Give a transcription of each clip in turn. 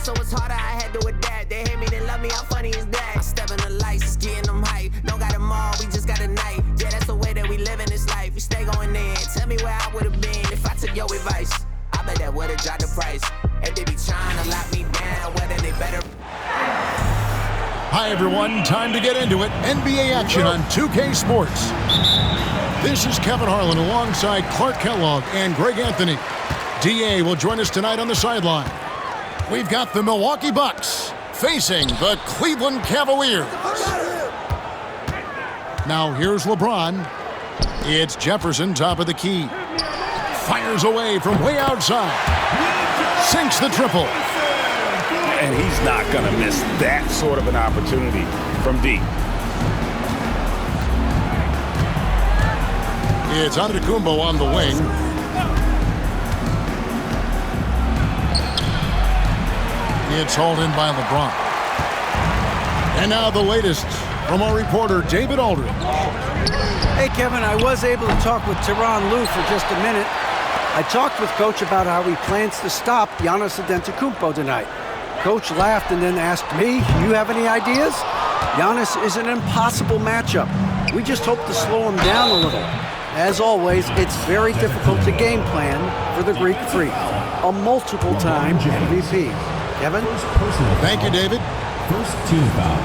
so it's harder, I had to adapt. They hate me, they love me, I'm funny as that. I step in the lights, getting them hype. Don't got them all, we just got a night. Yeah, that's the way that we live in this life. We stay going in. Tell me where I would've been if I took your advice. I bet that would've dropped the price. If they be trying to lock me down, whether they better. Hi everyone, time to get into it. NBA action on 2K Sports. This is Kevin Harlan alongside Clark Kellogg and Greg Anthony. DA will join us tonight on the sideline. We've got the Milwaukee Bucks facing the Cleveland Cavaliers. Now here's LeBron. It's Jefferson, top of the key. Fires away from way outside. Sinks the triple. And he's not going to miss that sort of an opportunity from deep. It's Antetokounmpo on the wing. It's hauled in by LeBron. And now the latest from our reporter, David Aldridge. Hey, Kevin, I was able to talk with Tyronn Lue for just a minute. I talked with Coach about how he plans to stop Giannis Antetokounmpo tonight. Coach laughed and then asked me, you have any ideas? Giannis is an impossible matchup. We just hope to slow him down a little. As always, it's very difficult to game plan for the Greek Freak, a multiple-time MVP. Kevin? Thank you, David. First team foul.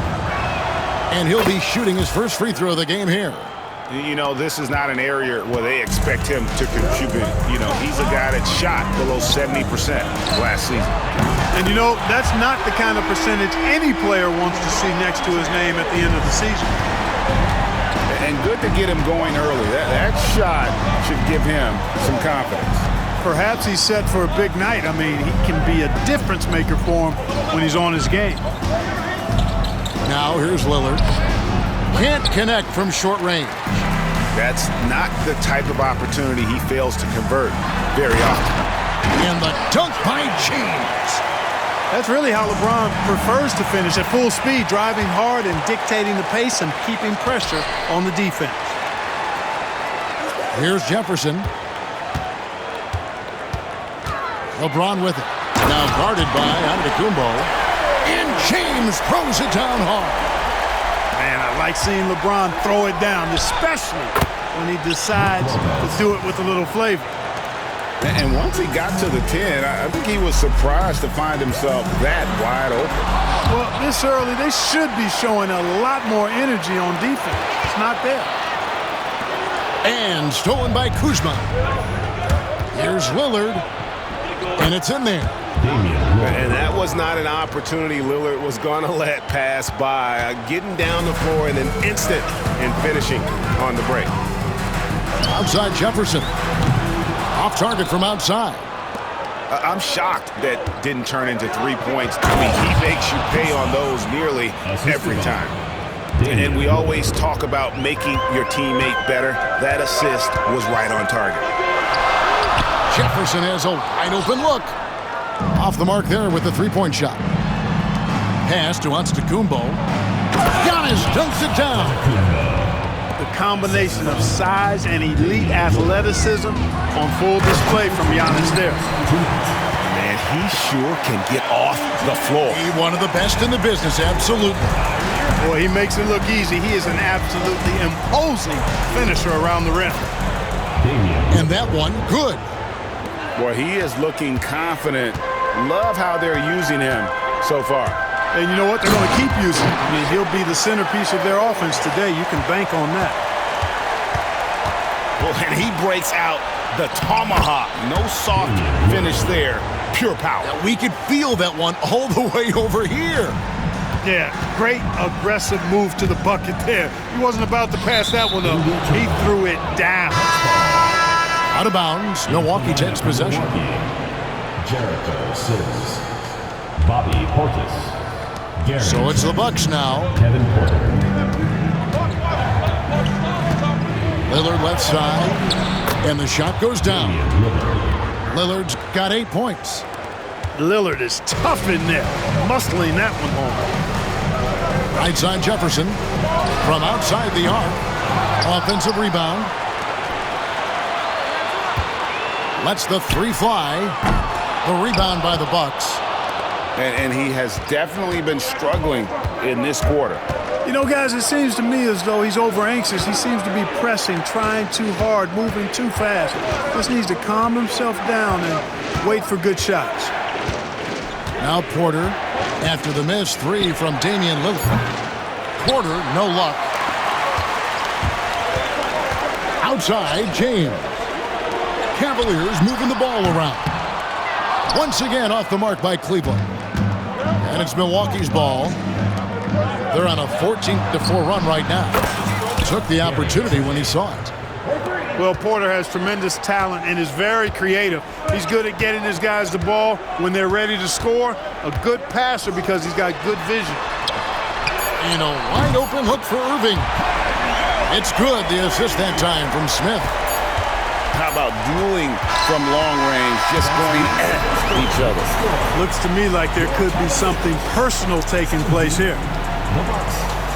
And he'll be shooting his first free throw of the game here. You know, this is not an area where they expect him to contribute. You know, he's a guy that shot below 70% last season. And, you know, that's not the kind of percentage any player wants to see next to his name at the end of the season. And good to get him going early. That shot should give him some confidence. Perhaps he's set for a big night. I mean, he can be a difference maker for him when he's on his game. Now here's Lillard. Can't connect from short range. That's not the type of opportunity he fails to convert very often. And the dunk by James. That's really how LeBron prefers to finish, at full speed, driving hard and dictating the pace and keeping pressure on the defense. Here's Jefferson. LeBron with it. Now guarded by Antetokounmpo. And James throws it down hard. Man, I like seeing LeBron throw it down, especially when he decides to do it with a little flavor. And once he got to the 10, I think he was surprised to find himself that wide open. Well, this early, they should be showing a lot more energy on defense. It's not there. And stolen by Kuzma. Here's Lillard. And it's in there. And that was not an opportunity Lillard was going to let pass by. Getting down the floor in an instant and finishing on the break. Outside Jefferson. Off target from outside. I'm shocked that didn't turn into 3 points. I mean, he makes you pay on those nearly every time. And we always talk about making your teammate better. That assist was right on target. Jefferson has a wide open look. Off the mark there with the three-point shot. Pass to Antetokounmpo. Giannis dunks it down. The combination of size and elite athleticism on full display from Giannis there. Man, he sure can get off the floor. He's one of the best in the business, absolutely. Boy, he makes it look easy. He is an absolutely imposing finisher around the rim. And that one, good. Boy, he is looking confident. Love how they're using him so far. And you know what? They're going to keep using him. I mean, he'll be the centerpiece of their offense today. You can bank on that. Well, and he breaks out the tomahawk. No soft finish there. Pure power. Now, we could feel that one all the way over here. Yeah, great aggressive move to the bucket there. He wasn't about to pass that one up. He threw it down. Out of bounds. Milwaukee takes possession. Jericho Sims. Bobby Portis. So it's the Bucks now. Kevin Porter. Lillard left side. And the shot goes down. Lillard's got 8 points. Lillard is tough in there. Muscling that one home. Right side Jefferson. From outside the arc. Offensive rebound. Lets the three fly. The rebound by the Bucks. And he has definitely been struggling in this quarter. You know, guys, it seems to me as though he's over-anxious. He seems to be pressing, trying too hard, moving too fast. Just needs to calm himself down and wait for good shots. Now Porter, after the missed three from Damian Lillard. Porter, no luck. Outside, James. Cavaliers moving the ball around. Once again off the mark by Cleveland. And it's Milwaukee's ball. They're on a 14-4 run right now. Took the opportunity when he saw it. Well, Porter has tremendous talent and is very creative. He's good at getting his guys the ball when they're ready to score. A good passer because he's got good vision. And a wide open look for Irving. It's good, the assist that time from Smith. How about dueling from long range, just going at each other? Looks to me like there could be something personal taking place here.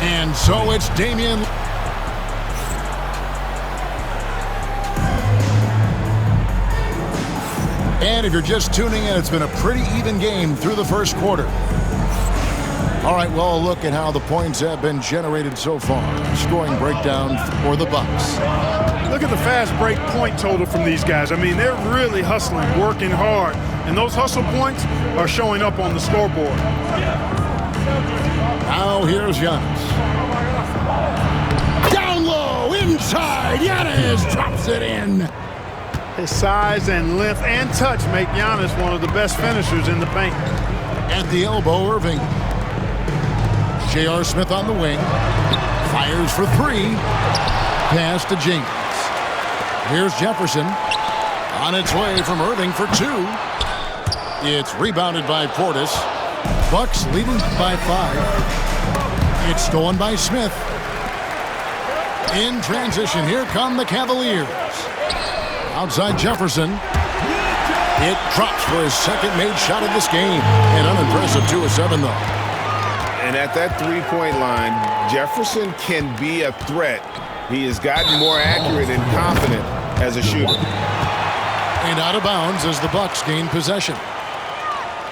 And so it's Damian. And if you're just tuning in, it's been a pretty even game through the first quarter. All right, well, a look at how the points have been generated so far. Scoring breakdown for the Bucks. Look at the fast break point total from these guys. I mean, they're really hustling, working hard, and those hustle points are showing up on the scoreboard. Now here's Giannis. Down low, inside, Giannis drops it in. His size and length and touch make Giannis one of the best finishers in the paint. At the elbow, Irving. J.R. Smith on the wing. Fires for three. Pass to James. Here's Jefferson. On its way from Irving for two. It's rebounded by Portis. Bucks leading by 5. It's stolen by Smith. In transition, here come the Cavaliers. Outside Jefferson. It drops for his second made shot of this game. An unimpressive 2 of 7, though. And at that three-point line, Jefferson can be a threat. He has gotten more accurate and confident as a shooter. And out of bounds as the Bucks gain possession.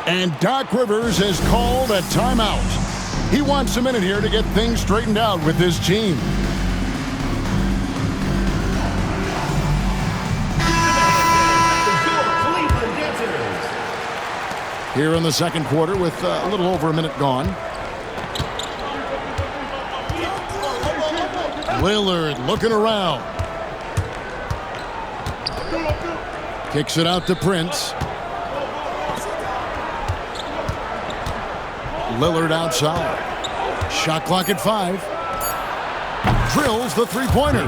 And Doc Rivers has called a timeout. He wants a minute here to get things straightened out with his team. Here in the second quarter with a little over a minute gone. Lillard looking around. Kicks it out to Prince. Lillard outside. Shot clock at 5. Drills the three-pointer.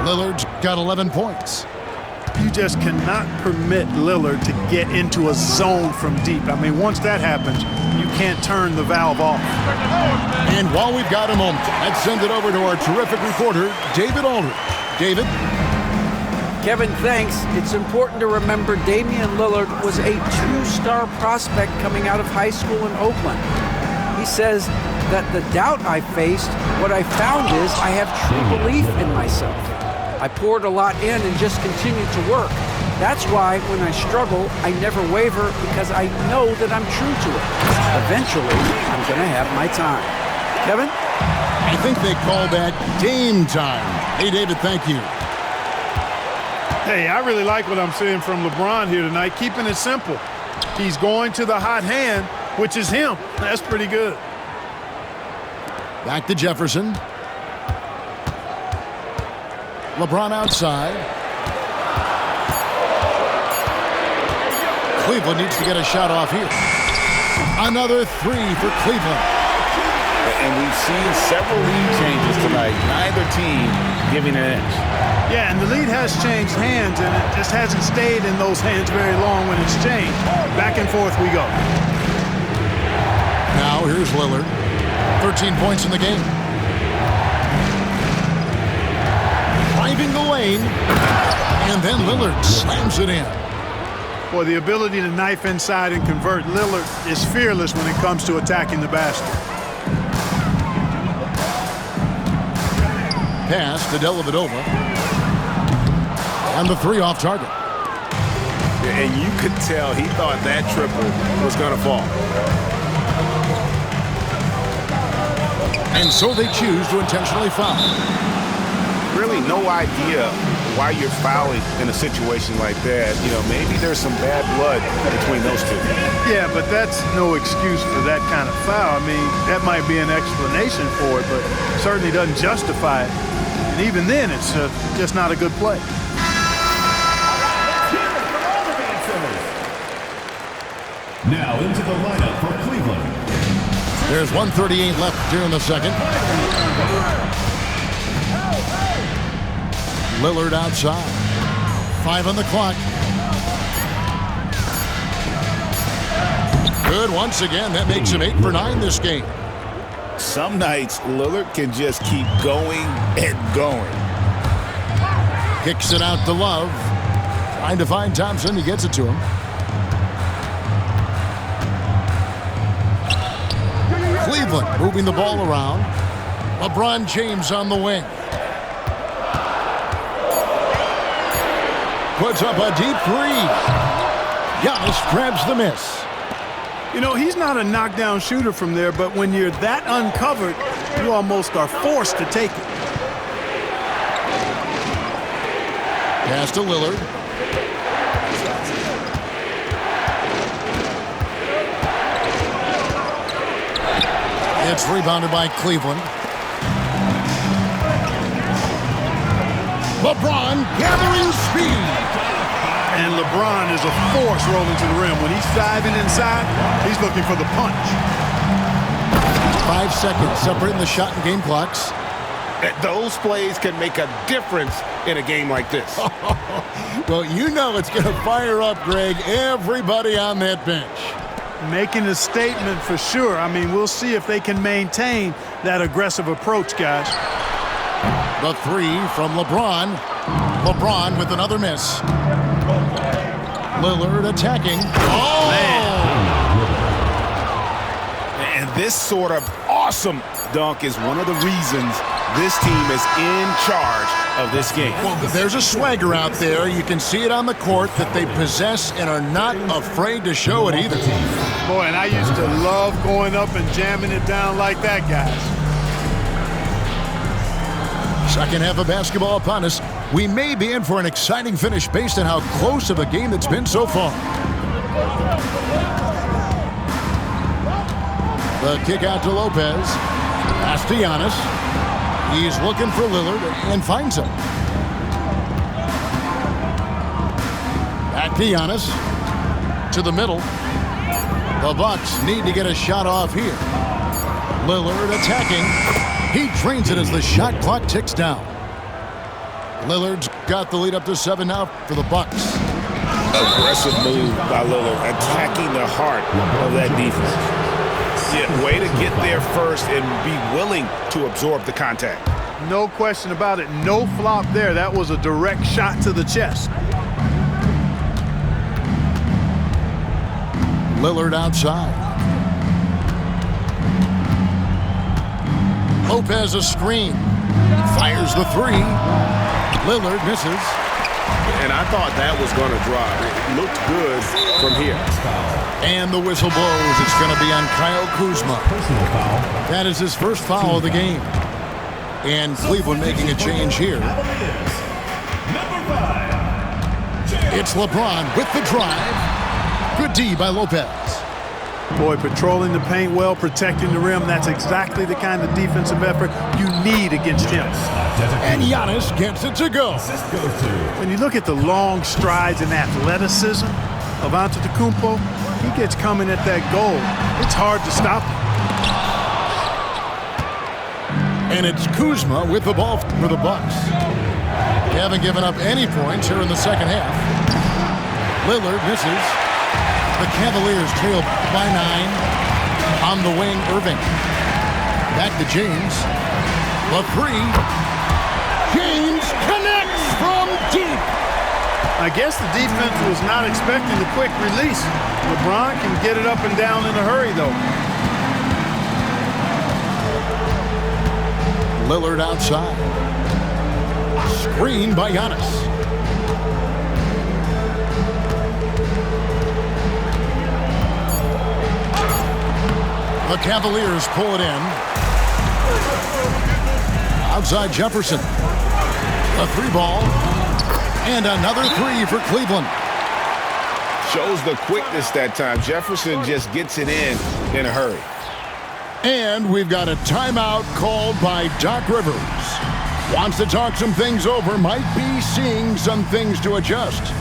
Lillard's got 11 points. You just cannot permit Lillard to get into a zone from deep. I mean, once that happens, you can't turn the valve off. And while we've got a moment, let's send it over to our terrific reporter, David Aldridge. David? Kevin, thanks. It's important to remember Damian Lillard was a 2-star prospect coming out of high school in Oakland. He says that the doubt I faced, what I found is I have true belief in myself. I poured a lot in and just continued to work. That's why when I struggle, I never waver because I know that I'm true to it. Eventually, I'm going to have my time. Kevin? I think they call that game time. Hey, David, thank you. Hey, I really like what I'm seeing from LeBron here tonight, keeping it simple. He's going to the hot hand, which is him. That's pretty good. Back to Jefferson. LeBron outside. Cleveland needs to get a shot off here. Another 3 for Cleveland. And we've seen several lead changes tonight. Neither team giving an edge. Yeah, and the lead has changed hands, and it just hasn't stayed in those hands very long when it's changed. Back and forth we go. Now here's Lillard. 13 points in the game. Driving the lane. And then Lillard slams it in. Boy, the ability to knife inside and convert. Lillard is fearless when it comes to attacking the basket. Pass to Dellavedova. And the 3 off target. And you could tell he thought that triple was going to fall. And so they choose to intentionally foul. Really no idea why you're fouling in a situation like that. You know, maybe there's some bad blood between those two. Yeah, but that's no excuse for that kind of foul. I mean, that might be an explanation for it, but certainly doesn't justify it. And even then, it's just not a good play. Now into the lineup for Cleveland. There's 1:38 left here in the second. Lillard outside. 5 on the clock. Good once again. That makes him 8 for 9 this game. Some nights, Lillard can just keep going and going. Kicks it out to Love. Trying to find Thompson. He gets it to him. Cleveland moving the ball around. LeBron James on the wing. Puts up a deep three. Giannis grabs the miss. You know, he's not a knockdown shooter from there, but when you're that uncovered, you almost are forced to take it. Pass to Lillard. It's rebounded by Cleveland. LeBron gathering speed. And LeBron is a force rolling to the rim. When he's diving inside, he's looking for the punch. 5 seconds separating the shot and game clocks. Those plays can make a difference in a game like this. Well, you know it's going to fire up, Greg, everybody on that bench. Making a statement for sure. I mean, we'll see if they can maintain that aggressive approach, guys. The three from LeBron. LeBron with another miss. Lillard attacking. Oh! And this sort of awesome dunk is one of the reasons this team is in charge of this game. Well, there's a swagger out there. You can see it on the court that they possess and are not afraid to show it either. Boy, and I used to love going up and jamming it down like that, guys. Second half of basketball upon us. We may be in for an exciting finish based on how close of a game it's been so far. The kick out to Lopez. Pass to Giannis. He's looking for Lillard and finds him. Back to Giannis. To the middle. The Bucks need to get a shot off here. Lillard attacking. He drains it as the shot clock ticks down. Lillard's got the lead up to 7 now for the Bucks. Aggressive move by Lillard, attacking the heart of that defense. Yeah, way to get there first and be willing to absorb the contact. No question about it. No flop there. That was a direct shot to the chest. Lillard outside. Lopez a screen. Fires the three. Lillard misses. And I thought that was going to drive. It looked good from here. And the whistle blows. It's going to be on Kyle Kuzma. Personal foul. That is his first foul of the game. And Cleveland making a change here. It's LeBron with the drive. Good D by Lopez. Boy, patrolling the paint well, protecting the rim. That's exactly the kind of defensive effort you need against him. And Giannis gets it to go. When you look at the long strides and athleticism of Antetokounmpo, he gets coming at that goal. It's hard to stop him. And it's Kuzma with the ball for the Bucks. They haven't given up any points here in the second half. Lillard misses. The Cavaliers trail by 9. On the wing, Irving. Back to James. The three. James connects from deep. I guess the defense was not expecting the quick release. LeBron can get it up and down in a hurry, though. Lillard outside. Screen by Giannis. The Cavaliers pull it in. Outside Jefferson. A 3-ball. And another 3 for Cleveland. Shows the quickness that time. Jefferson just gets it in a hurry. And we've got a timeout called by Doc Rivers. Wants to talk some things over. Might be seeing some things to adjust.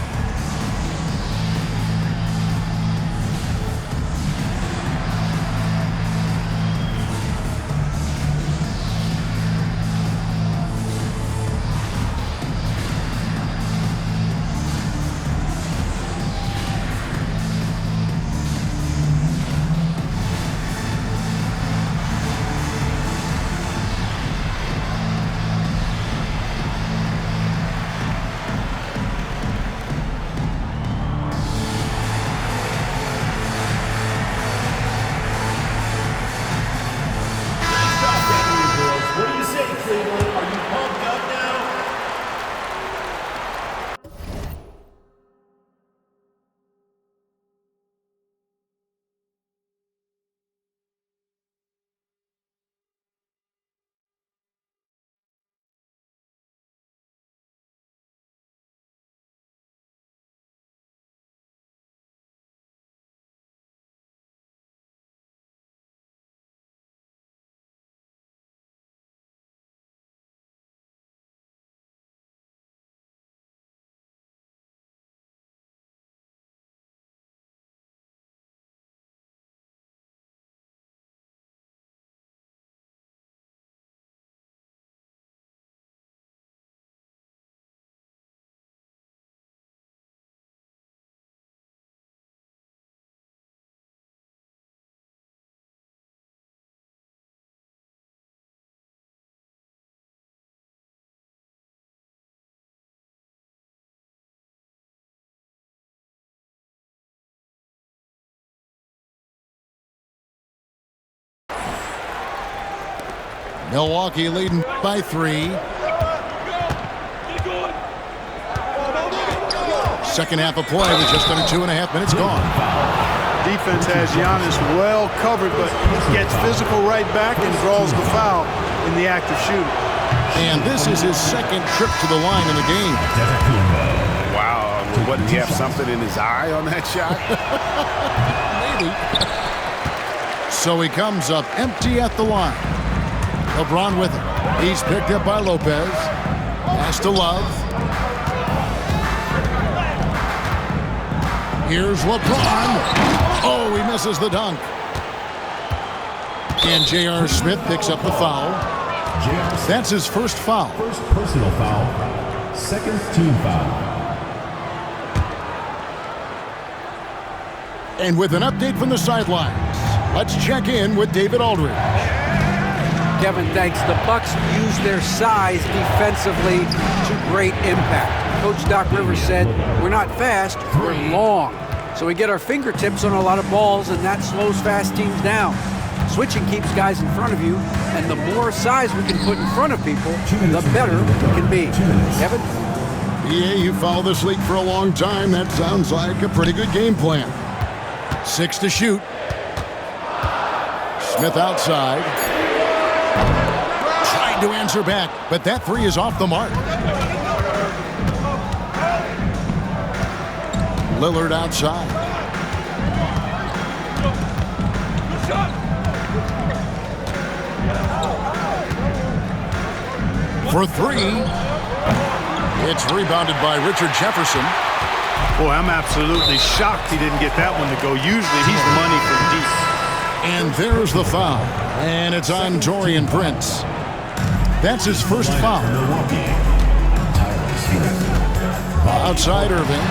Milwaukee leading by 3. Second half of play with just under 2.5 minutes gone. Defense has Giannis well covered, but gets physical right back and draws the foul in the act of shooting. And this is his second trip to the line in the game. Wow. What, did he have something in his eye on that shot? Maybe. So he comes up empty at the line. LeBron with it. He's picked up by Lopez. Pass to Love. Here's LeBron. Oh, he misses the dunk. And J.R. Smith picks up the foul. That's his first foul. First personal foul. Second team foul. And with an update from the sidelines, let's check in with David Aldridge. Kevin, thanks. The Bucks use their size defensively to great impact. Coach Doc Rivers said, we're not fast, we're long. So we get our fingertips on a lot of balls, and that slows fast teams down. Switching keeps guys in front of you, and the more size we can put in front of people, the better we can be. Kevin? Yeah, you follow this league for a long time. That sounds like a pretty good game plan. 6 to shoot. Smith outside. Tried to answer back, but that 3 is off the mark. Lillard outside. For 3. It's rebounded by Richard Jefferson. Boy, I'm absolutely shocked he didn't get that one to go. Usually he's money from deep. And there's the foul. And it's on Taurean Prince. That's his first foul. Outside Irving.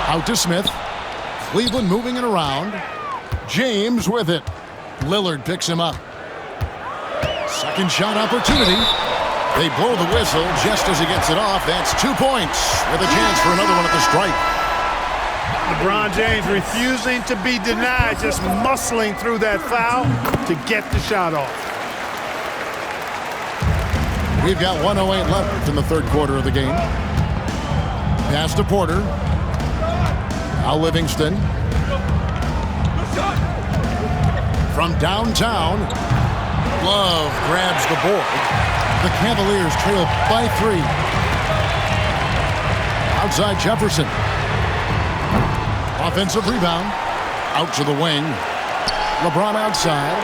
Out to Smith. Cleveland moving it around. James with it. Lillard picks him up. Second shot opportunity. They blow the whistle just as he gets it off. That's 2 points with a chance for another one at the stripe. LeBron James refusing to be denied, just muscling through that foul to get the shot off. We've got 1:08 left in the third quarter of the game. Pass to Porter. Now Livingston. From downtown, Love grabs the board. The Cavaliers trail by 3. Outside Jefferson. Offensive rebound. Out to the wing. LeBron outside.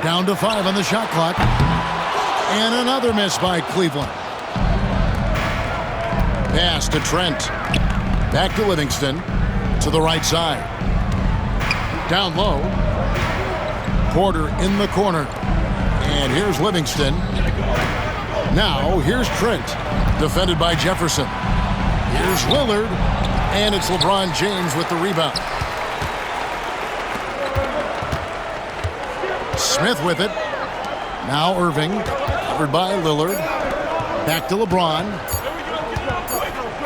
Down to 5 on the shot clock. And another miss by Cleveland. Pass to Trent. Back to Livingston. To the right side. Down low. Porter in the corner. And here's Livingston. Now here's Trent. Defended by Jefferson. Here's Lillard. And it's LeBron James with the rebound. Smith with it. Now Irving. Covered by Lillard. Back to LeBron.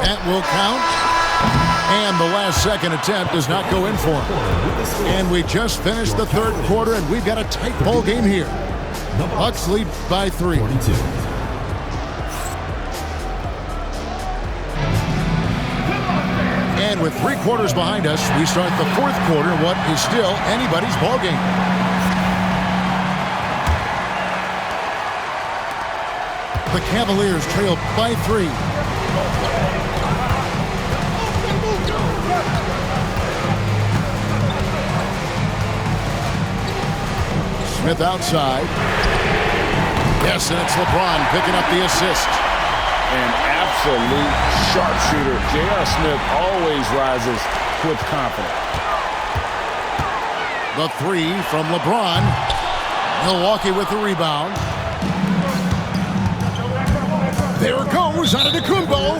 That will count. And the last second attempt does not go in for him. And we just finished the third quarter, and we've got a tight ball game here. The Bucks lead by 3. 42. And with 3 quarters behind us, we start the fourth quarter, what is still anybody's ball game. The Cavaliers trail by 3. Smith outside. Yes, and it's LeBron picking up the assist. An absolute sharpshooter. J.R. Smith always rises with confidence. The 3 from LeBron. Milwaukee with the rebound. There goes Antetokounmpo.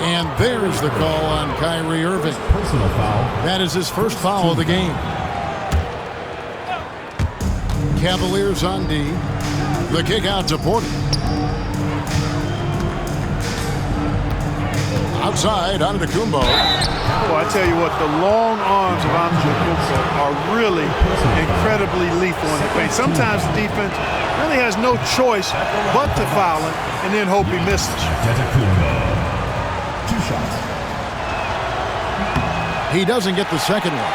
And there's the call on Kyrie Irving. Personal foul. That is his first foul of the game. Cavaliers on D. The kick out to Porter. Outside, Antetokounmpo. Oh, I tell you what, the long arms of Antetokounmpo are really incredibly lethal in the paint. Sometimes the defense really has no choice but to foul him and then hope he misses. Antetokounmpo. 2 shots. He doesn't get the second one.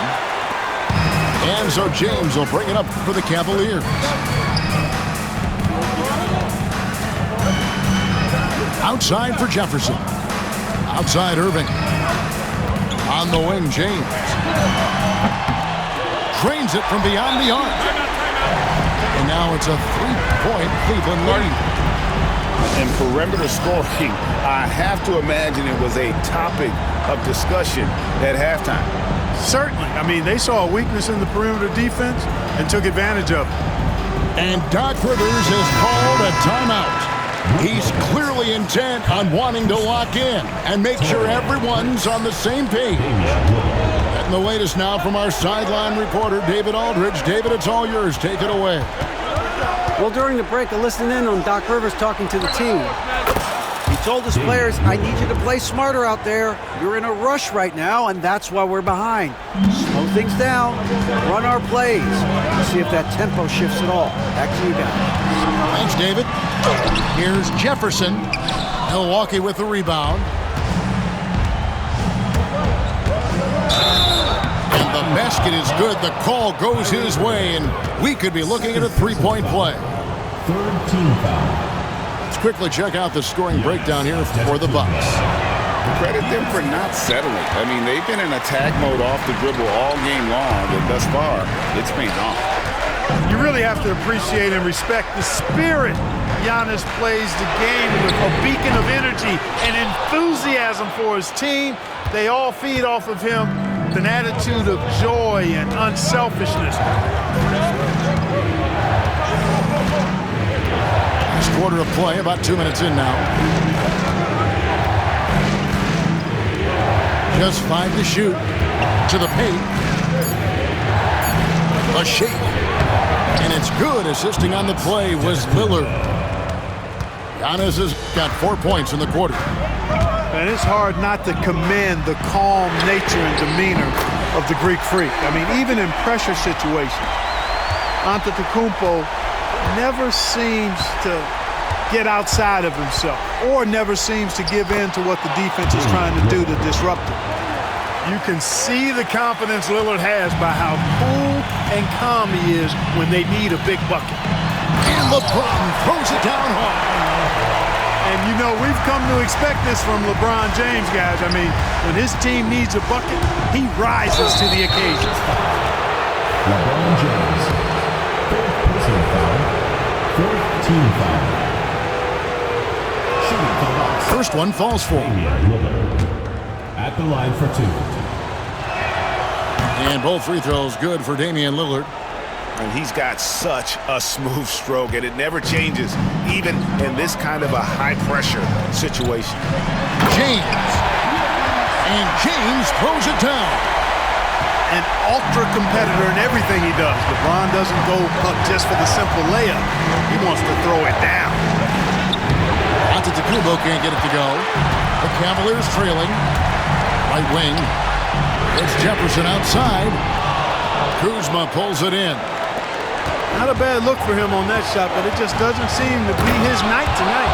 And so James will bring it up for the Cavaliers. Outside for Jefferson. Outside Irving. On the wing, James. Drains it from beyond the arc. And now it's a 3-point Cleveland lead. And perimeter scoring, I have to imagine it was a topic of discussion at halftime. Certainly. I mean, they saw a weakness in the perimeter defense and took advantage of it. And Doc Rivers has called a timeout. He's clearly intent on wanting to lock in and make sure everyone's on the same page. And the latest now from our sideline reporter, David Aldridge. David, it's all yours. Take it away. Well, during the break, I listened in on Doc Rivers talking to the team. He told his players, I need you to play smarter out there. You're in a rush right now, and that's why we're behind. Slow things down, run our plays. Let's see if that tempo shifts at all. Back to you guys. Thanks, David. Here's Jefferson. Milwaukee with the rebound. And the basket is good. The call goes his way, and we could be looking at a 3-point play. Third team foul. Let's quickly check out the scoring breakdown here for the Bucks. Credit them for not settling. I mean, they've been in attack mode off the dribble all game long, and thus far, it's paid off. You really have to appreciate and respect the spirit Giannis plays the game with, a beacon of energy and enthusiasm for his team. They all feed off of him with an attitude of joy and unselfishness. Last quarter of play, about 2 minutes in now. Just 5 to shoot. To the paint. A shake. And it's good. Assisting on the play was Lillard. Giannis has got 4 points in the quarter. And it's hard not to commend the calm nature and demeanor of the Greek Freak. I mean, even in pressure situations, Antetokounmpo never seems to get outside of himself or never seems to give in to what the defense is trying to do to disrupt him. You can see the confidence Lillard has by how cool and calm he is when they need a big bucket. And LeBron throws it down hard. And, you know, we've come to expect this from LeBron James, guys. I mean, when his team needs a bucket, he rises to the occasion. LeBron James, 4th personal foul, 4th team foul. Shooting for the Bucks. First one falls for him. Damian Lillard at the line for 2. And both free throws good for Damian Lillard. And he's got such a smooth stroke, and it never changes, even in this kind of a high-pressure situation. James. And James throws it down. An ultra competitor in everything he does. LeBron doesn't go up just for the simple layup. He wants to throw it down. Antetokounmpo can't get it to go. The Cavaliers trailing. Right wing. It's Jefferson outside. Kuzma pulls it in. Not a bad look for him on that shot, but it just doesn't seem to be his night tonight.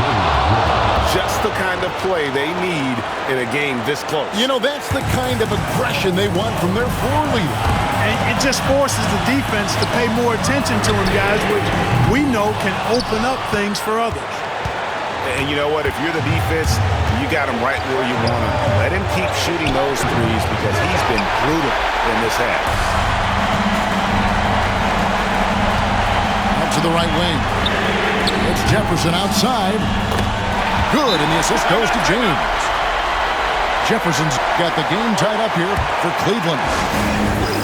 Just the kind of play they need in a game this close. You know, that's the kind of aggression they want from their floor leader. And it just forces the defense to pay more attention to him, guys, which we know can open up things for others. And you know what? If you're the defense, you got him right where you want him. Let him keep shooting those threes because he's been brutal in this half. To the right wing. It's Jefferson outside. Good, and the assist goes to James. Jefferson's got the game tied up here for Cleveland.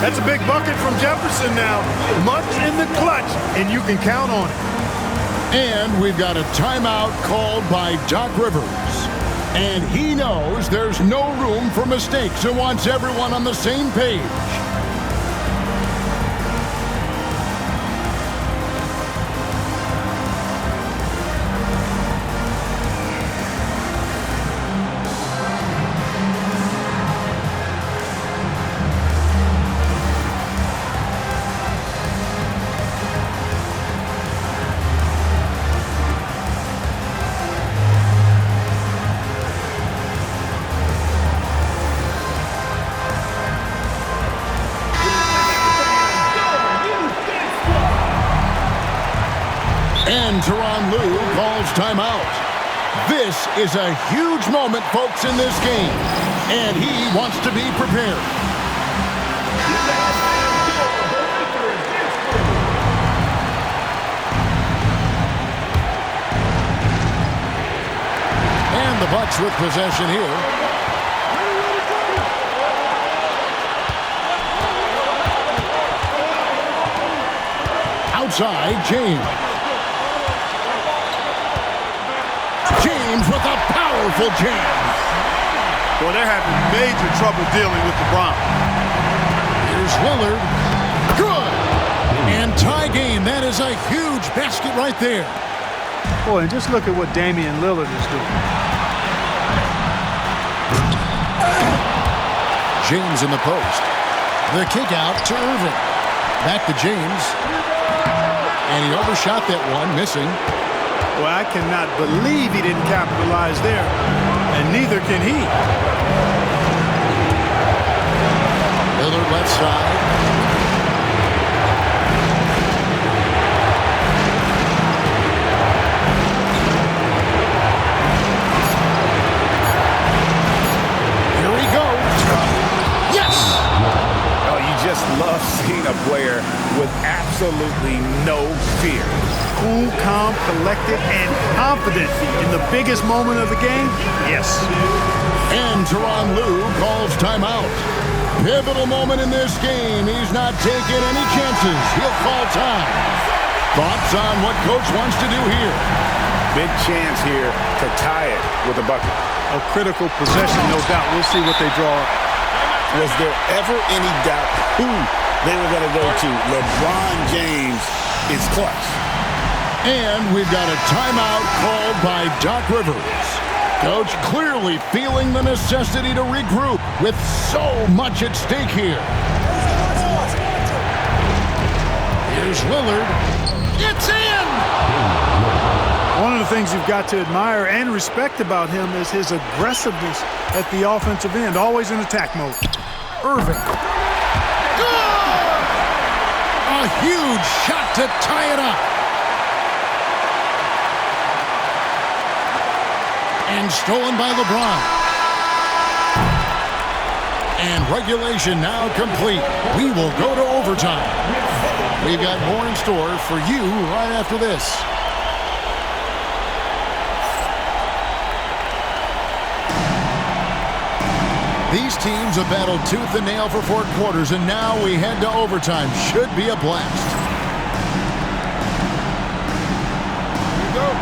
That's a big bucket from Jefferson now. Much in the clutch, and you can count on it. And we've got a timeout called by Doc Rivers. And he knows there's no room for mistakes and wants everyone on the same page. And Tyronn Lue calls timeout. This is a huge moment, folks, in this game. And he wants to be prepared. And the Bucks with possession here. Outside, James. James with a powerful jam. Well, they're having major trouble dealing with LeBron. Here's Lillard. Good. And tie game. That is a huge basket right there. Boy, and just look at what Damian Lillard is doing. James in the post. The kick out to Irving. Back to James. And he overshot that one, missing. Well, I cannot believe he didn't capitalize there, and neither can he. Lillard left side. Here he goes. Yes! Oh, you just love seeing a player with absolutely no fear. Cool, calm, collected, and confident in the biggest moment of the game? Yes. And Tyronn Lue calls timeout. Pivotal moment in this game. He's not taking any chances. He'll call time. Thoughts on what Coach wants to do here? Big chance here to tie it with a bucket. A critical possession, no doubt. We'll see what they draw. Was there ever any doubt who they were going to go to? LeBron James is clutch. And we've got a timeout called by Doc Rivers. Coach clearly feeling the necessity to regroup with so much at stake here. Here's Lillard. It's in! One of the things you've got to admire and respect about him is his aggressiveness at the offensive end, always in attack mode. Irving. Good! A huge shot to tie it up. And stolen by LeBron. And regulation now complete. We will go to overtime. We've got more in store for you right after this. These teams have battled tooth and nail for 4 quarters, and now we head to overtime. Should be a blast. Here we go.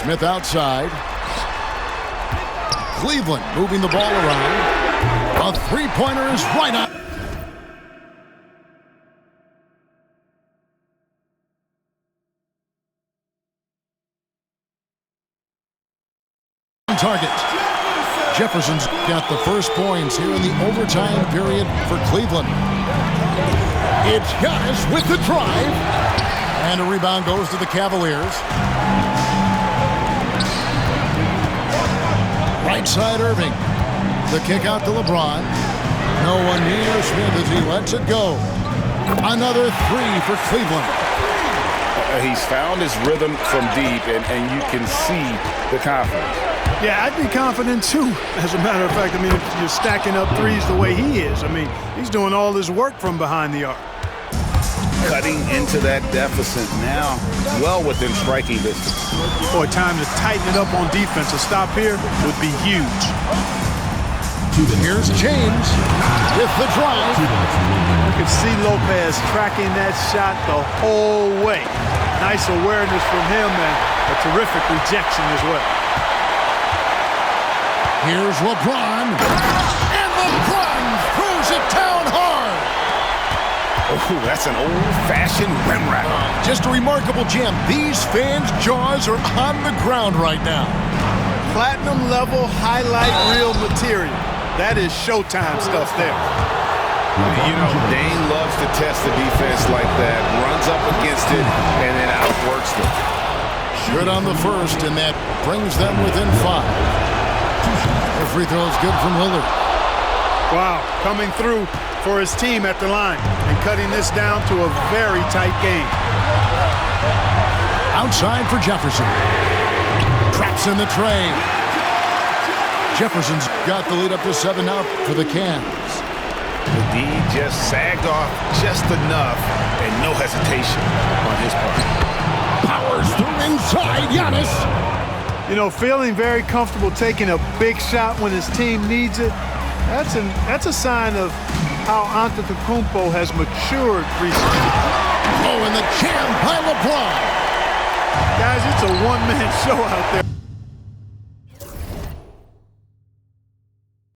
Smith outside. Cleveland moving the ball around. A three-pointer is right up. Target. Jefferson's got the first points here in the overtime period for Cleveland. It's Giannis with the drive. And a rebound goes to the Cavaliers. Right side Irving. The kick out to LeBron. No one near Smith as he lets it go. Another three for Cleveland. He's found his rhythm from deep, and you can see the confidence. Yeah, I'd be confident too. As a matter of fact, I mean, if you're stacking up threes the way he is, I mean, he's doing all his work from behind the arc. Cutting into that deficit now, well within striking distance. Boy, time to tighten it up on defense. A stop here would be huge. Here's James with the drive. You can see Lopez tracking that shot the whole way. Nice awareness from him and a terrific rejection as well. Here's LeBron. And LeBron throws it down hard. Oh, that's an old-fashioned rim rack. Just a remarkable jam. These fans' jaws are on the ground right now. Platinum level highlight reel material. That is Showtime stuff there. You know, Dane loves to test the defense like that. Runs up against it and then outworks them. Good on the first, and that brings them within 5. The free throw is good from Lillard. Wow, coming through for his team at the line and cutting this down to a very tight game. Outside for Jefferson. Traps in the tray. Jefferson's got the lead up to 7 now for the Cavs. The D just sagged off just enough and no hesitation on his part. Powers through inside, Giannis. You know, feeling very comfortable taking a big shot when his team needs it. That's a sign of how Antetokounmpo has matured recently. Oh, and the jam by LeBron. Guys, it's a one-man show out there.